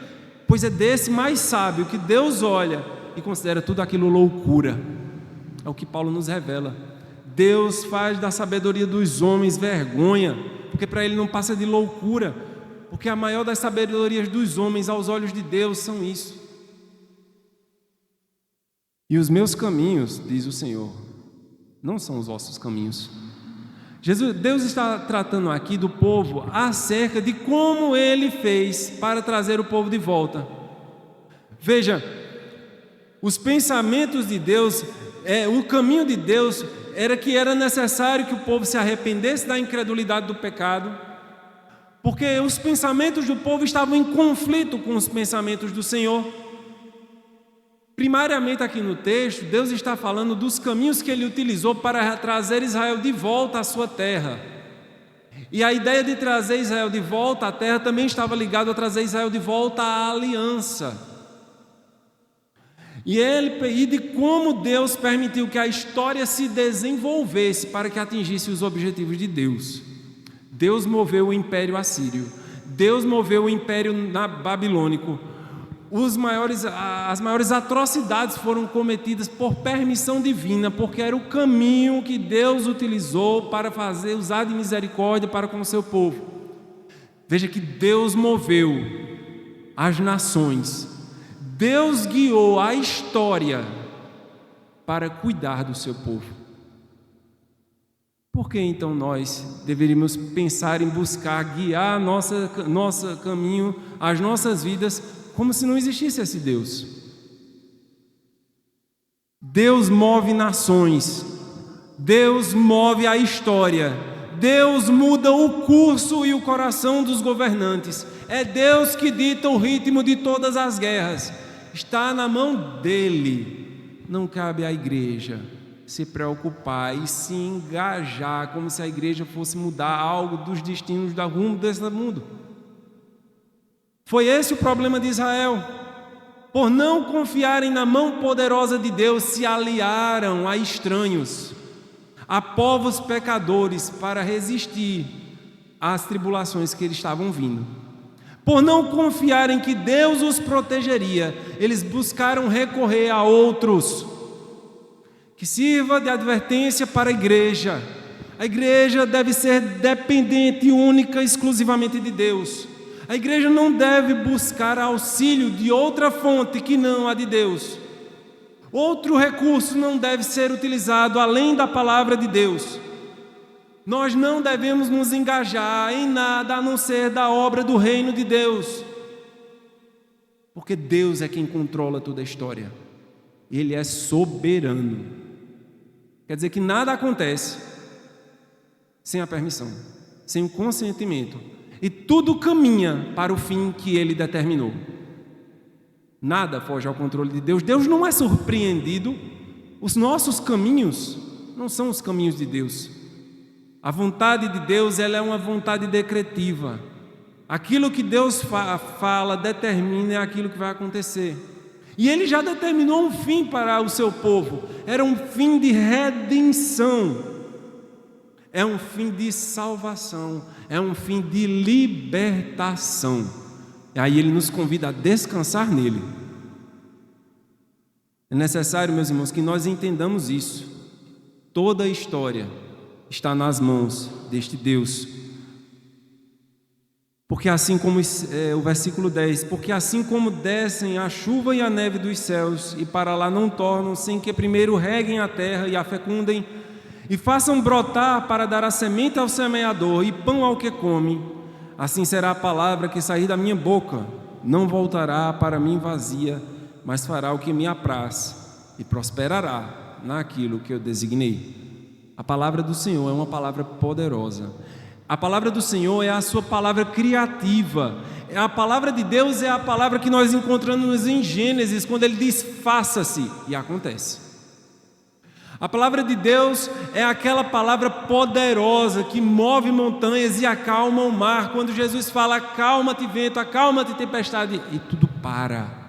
Pois é desse mais sábio que Deus olha e considera tudo aquilo loucura. É o que Paulo nos revela. Deus faz da sabedoria dos homens vergonha, porque para ele não passa de loucura, porque a maior das sabedorias dos homens aos olhos de Deus são isso. E os meus caminhos, diz o Senhor, não são os vossos caminhos. Deus está tratando aqui do povo acerca de como ele fez para trazer o povo de volta. Veja, os pensamentos de Deus, o caminho de Deus era necessário que o povo se arrependesse da incredulidade do pecado, porque os pensamentos do povo estavam em conflito com os pensamentos do Senhor. Primariamente aqui no texto, Deus está falando dos caminhos que ele utilizou para trazer Israel de volta à sua terra. E a ideia de trazer Israel de volta à terra também estava ligada a trazer Israel de volta à aliança. E de como Deus permitiu que a história se desenvolvesse para que atingisse os objetivos de Deus. Deus moveu o império assírio, Deus moveu o império babilônico. As maiores atrocidades foram cometidas por permissão divina, porque era o caminho que Deus utilizou para usar de misericórdia para com o seu povo. Veja que Deus moveu as nações, Deus guiou a história para cuidar do seu povo. Por que então nós deveríamos pensar em buscar guiar nosso caminho, as nossas vidas, como se não existisse esse Deus? Deus move nações, Deus move a história, Deus muda o curso e o coração dos governantes. É Deus que dita o ritmo de todas as guerras. Está na mão dele. Não cabe à igreja se preocupar e se engajar como se a igreja fosse mudar algo dos destinos da rumo desse mundo. Foi esse o problema de Israel. Por não confiarem na mão poderosa de Deus, se aliaram a estranhos, a povos pecadores, para resistir às tribulações que eles estavam vindo. Por não confiarem que Deus os protegeria, eles buscaram recorrer a outros, que sirva de advertência para a igreja. A igreja deve ser dependente, única, exclusivamente de Deus. A igreja não deve buscar auxílio de outra fonte que não a de Deus. Outro recurso não deve ser utilizado além da palavra de Deus. Nós não devemos nos engajar em nada a não ser da obra do reino de Deus. Porque Deus é quem controla toda a história. Ele é soberano. Quer dizer que nada acontece sem a permissão, sem o consentimento. E tudo caminha para o fim que Ele determinou. Nada foge ao controle de Deus. Deus não é surpreendido. Os nossos caminhos não são os caminhos de Deus. A vontade de Deus, ela é uma vontade decretiva. Aquilo que Deus fala, determina, é aquilo que vai acontecer. E Ele já determinou um fim para o seu povo. Era um fim de redenção. É um fim de salvação. É um fim de libertação. E aí Ele nos convida a descansar nele. É necessário, meus irmãos, que nós entendamos isso. Toda a história está nas mãos deste Deus. Porque assim como o versículo 10, porque assim como descem a chuva e a neve dos céus e para lá não tornam, sem que primeiro reguem a terra e a fecundem e façam brotar para dar a semente ao semeador e pão ao que come, assim será a palavra que sair da minha boca, não voltará para mim vazia, mas fará o que me apraz e prosperará naquilo que eu designei. A palavra do Senhor é uma palavra poderosa. A palavra do Senhor é a sua palavra criativa. A palavra de Deus é a palavra que nós encontramos em Gênesis, quando Ele diz, faça-se, e acontece. A palavra de Deus é aquela palavra poderosa que move montanhas e acalma o mar. Quando Jesus fala, acalma-te vento, acalma-te tempestade, e tudo para.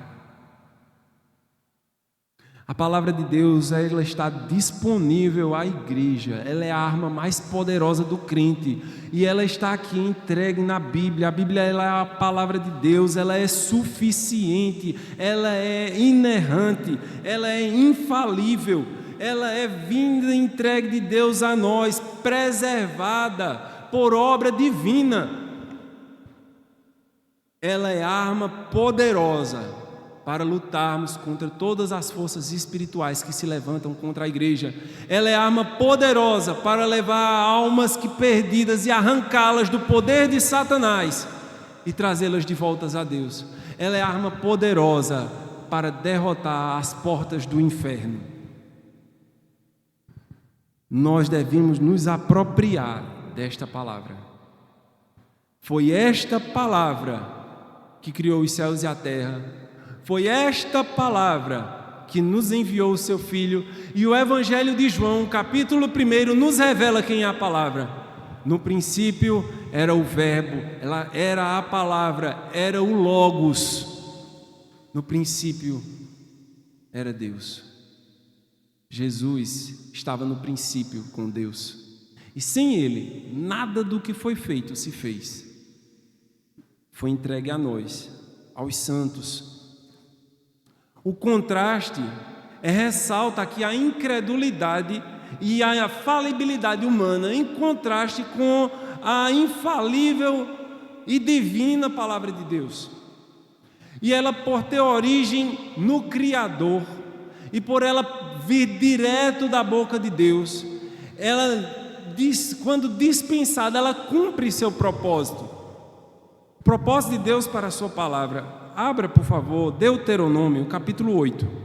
A palavra de Deus, ela está disponível à igreja. Ela é a arma mais poderosa do crente. E ela está aqui entregue na Bíblia. A Bíblia, ela é a palavra de Deus. Ela é suficiente. Ela é inerrante. Ela é infalível. Ela é vinda e entregue de Deus a nós, preservada por obra divina. Ela é arma poderosa para lutarmos contra todas as forças espirituais que se levantam contra a igreja. Ela é arma poderosa para levar almas que perdidas e arrancá-las do poder de Satanás e trazê-las de volta a Deus. Ela é arma poderosa para derrotar as portas do inferno. Nós devemos nos apropriar desta palavra. Foi esta palavra que criou os céus e a terra. Foi esta palavra que nos enviou o seu Filho. E o Evangelho de João, capítulo 1, nos revela quem é a palavra. No princípio era o Verbo, ela era a palavra, era o Logos. No princípio era Deus. Jesus estava no princípio com Deus. E sem Ele, nada do que foi feito se fez. Foi entregue a nós, aos santos. O contraste ressalta aqui a incredulidade e a falibilidade humana, em contraste com a infalível e divina palavra de Deus. E ela, por ter origem no Criador, e por ela vir direto da boca de Deus, ela, quando dispensada, ela cumpre seu propósito. O propósito de Deus para a sua palavra. Abra, por favor, Deuteronômio, capítulo 8.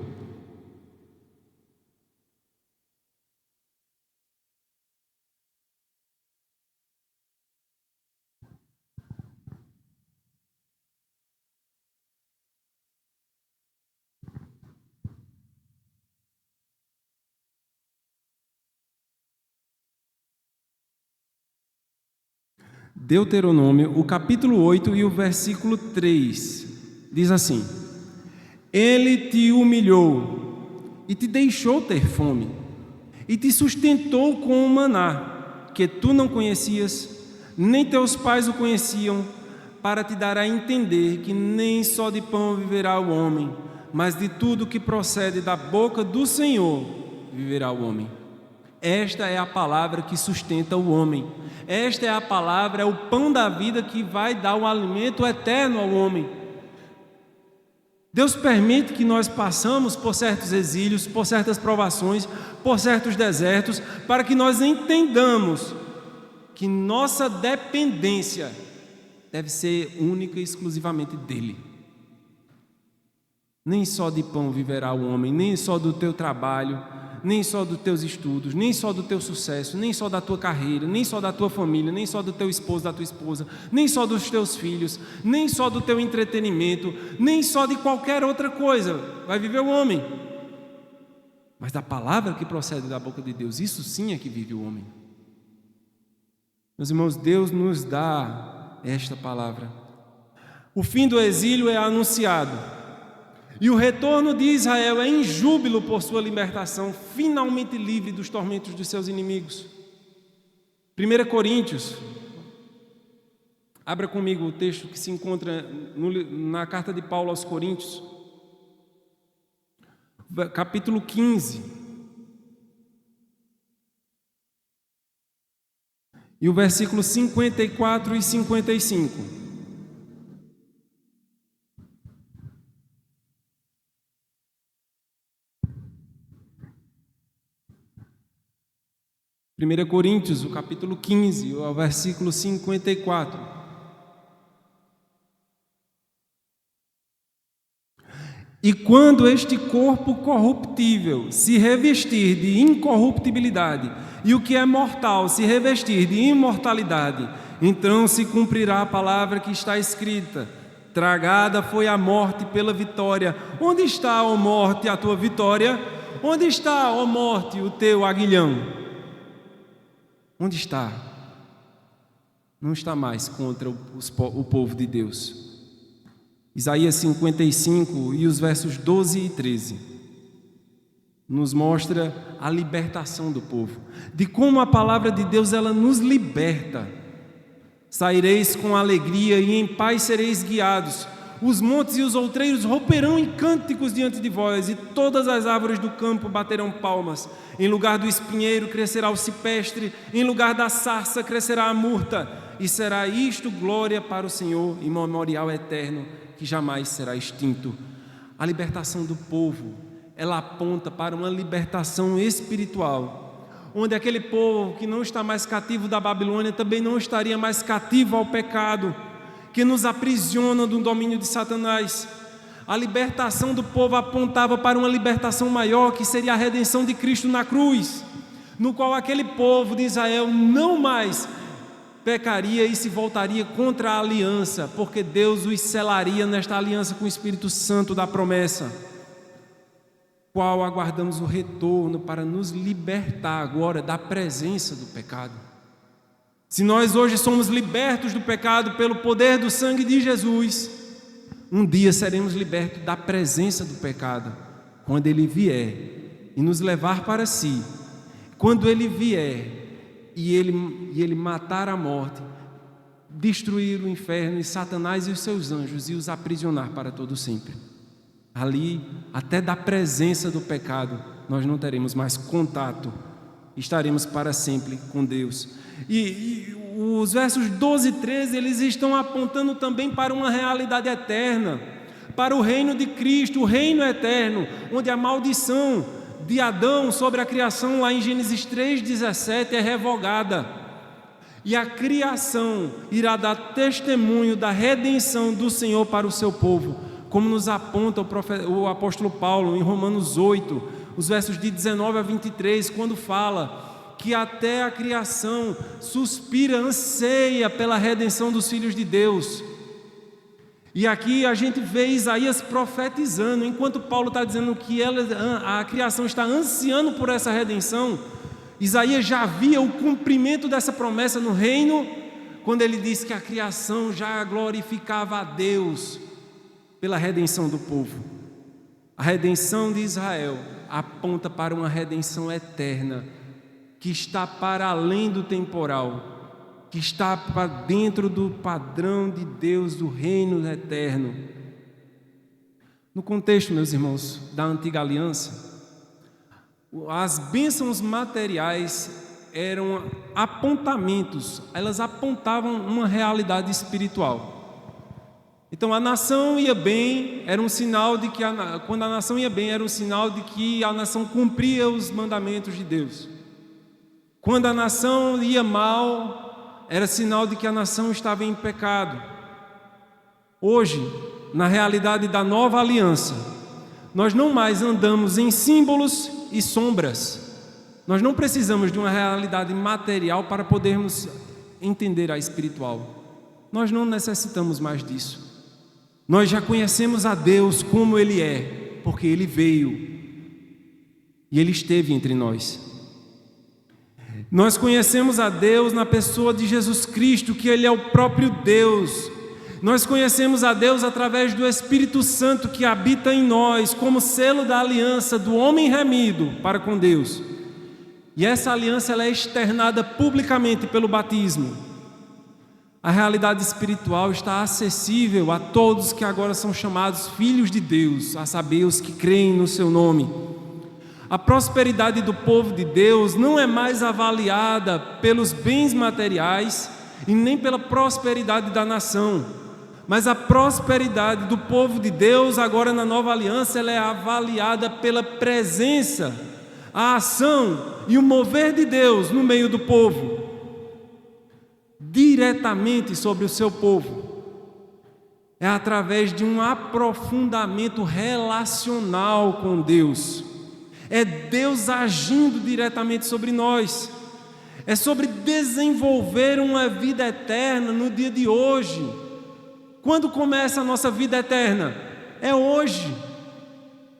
Deuteronômio, o capítulo 8 e o versículo 3. Diz assim: Ele te humilhou e te deixou ter fome, e te sustentou com o maná, que tu não conhecias, nem teus pais o conheciam, para te dar a entender que nem só de pão viverá o homem, mas de tudo que procede da boca do Senhor viverá o homem. Esta é a palavra que sustenta o homem. Esta é a palavra, é o pão da vida que vai dar o alimento eterno ao homem. Deus permite que nós passamos por certos exílios, por certas provações, por certos desertos, para que nós entendamos que nossa dependência deve ser única e exclusivamente dEle. Nem só de pão viverá o homem, nem só do teu trabalho, nem só dos teus estudos, nem só do teu sucesso, nem só da tua carreira, nem só da tua família, nem só do teu esposo, da tua esposa, nem só dos teus filhos, nem só do teu entretenimento, nem só de qualquer outra coisa vai viver o homem, mas da palavra que procede da boca de Deus. Isso sim é que vive o homem. Meus irmãos, Deus nos dá esta palavra. O fim do exílio é anunciado, e o retorno de Israel é em júbilo por sua libertação, finalmente livre dos tormentos dos seus inimigos. 1 Coríntios, abra comigo o texto que se encontra na carta de Paulo aos Coríntios, capítulo 15, e o versículo 54 e 55. 1 Coríntios, o capítulo 15, o versículo 54. E quando este corpo corruptível se revestir de incorruptibilidade, e o que é mortal se revestir de imortalidade, então se cumprirá a palavra que está escrita: tragada foi a morte pela vitória. Onde está, ó morte, a tua vitória? Onde está, ó morte, o teu aguilhão? Onde está? Não está mais contra o povo de Deus. Isaías 55 e os versos 12 e 13 nos mostra a libertação do povo, de como a palavra de Deus ela nos liberta. Saireis com alegria e em paz sereis guiados. Os montes e os outreiros romperão em cânticos diante de vós, e todas as árvores do campo baterão palmas. Em lugar do espinheiro crescerá o cipestre, em lugar da sarça crescerá a murta, e será isto glória para o Senhor e memorial eterno que jamais será extinto. A libertação do povo, ela aponta para uma libertação espiritual, onde aquele povo que não está mais cativo da Babilônia também não estaria mais cativo ao pecado, que nos aprisiona do domínio de Satanás. A libertação do povo apontava para uma libertação maior, que seria a redenção de Cristo na cruz, no qual aquele povo de Israel não mais pecaria e se voltaria contra a aliança, porque Deus os selaria nesta aliança com o Espírito Santo da promessa, qual aguardamos o retorno para nos libertar agora da presença do pecado. Se nós hoje somos libertos do pecado pelo poder do sangue de Jesus, um dia seremos libertos da presença do pecado, quando Ele vier e nos levar para si. Quando Ele vier e ele matar a morte, destruir o inferno e Satanás e os seus anjos e os aprisionar para todo sempre. Ali, até da presença do pecado, nós não teremos mais contato, estaremos para sempre com Deus. E os versos 12 e 13, eles estão apontando também para uma realidade eterna, para o reino de Cristo, o reino eterno, onde a maldição de Adão sobre a criação, lá em Gênesis 3,17, é revogada. E a criação irá dar testemunho da redenção do Senhor para o seu povo, como nos aponta o apóstolo Paulo em Romanos 8, os versos de 19 a 23, quando fala que até a criação suspira, anseia pela redenção dos filhos de Deus. E aqui a gente vê Isaías profetizando, enquanto Paulo está dizendo que a criação está ansiando por essa redenção, Isaías já via o cumprimento dessa promessa no reino, quando ele diz que a criação já glorificava a Deus pela redenção do povo. A redenção de Israel aponta para uma redenção eterna, que está para além do temporal, que está para dentro do padrão de Deus, do reino eterno. No contexto, meus irmãos, da antiga aliança, As bênçãos materiais eram apontamentos, elas apontavam uma realidade espiritual. Então a nação ia bem, era um sinal de que quando a nação ia bem, era um sinal de que a nação cumpria os mandamentos de Deus. Quando a nação ia mal, era sinal de que a nação estava em pecado. Hoje, na realidade da nova aliança, nós não mais andamos em símbolos e sombras. Nós não precisamos de uma realidade material para podermos entender a espiritual. Nós não necessitamos mais disso. Nós já conhecemos a Deus como Ele é, porque Ele veio e Ele esteve entre nós. Nós conhecemos a Deus na pessoa de Jesus Cristo, que Ele é o próprio Deus. Nós conhecemos a Deus através do Espírito Santo que habita em nós, como selo da aliança do homem remido para com Deus. E essa aliança ela é externada publicamente pelo batismo. A realidade espiritual está acessível a todos que agora são chamados filhos de Deus, a saber, os que creem no seu nome. A prosperidade do povo de Deus não é mais avaliada pelos bens materiais e nem pela prosperidade da nação, mas a prosperidade do povo de Deus agora na nova aliança ela é avaliada pela presença, a ação e o mover de Deus no meio do povo, diretamente sobre o seu povo. É através de um aprofundamento relacional com Deus. É Deus agindo diretamente sobre nós. É sobre desenvolver uma vida eterna no dia de hoje. Quando começa a nossa vida eterna? É hoje.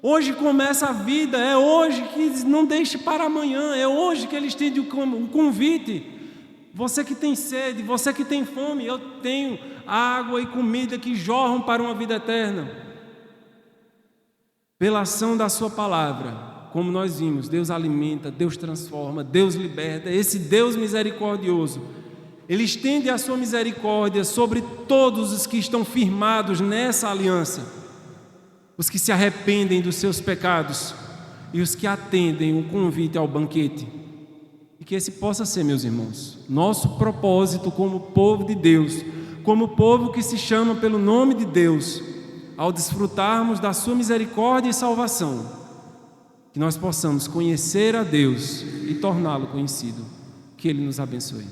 Hoje começa a vida, é hoje, que não deixe para amanhã, é hoje que Ele estende o convite. Você que tem sede, você que tem fome, eu tenho água e comida que jorram para uma vida eterna. Pela ação da sua palavra, como nós vimos, Deus alimenta, Deus transforma, Deus liberta. Esse Deus misericordioso, Ele estende a sua misericórdia sobre todos os que estão firmados nessa aliança, os que se arrependem dos seus pecados e os que atendem o convite ao banquete. E que esse possa ser, meus irmãos, nosso propósito como povo de Deus, como povo que se chama pelo nome de Deus, ao desfrutarmos da sua misericórdia e salvação, que nós possamos conhecer a Deus e torná-lo conhecido. Que Ele nos abençoe.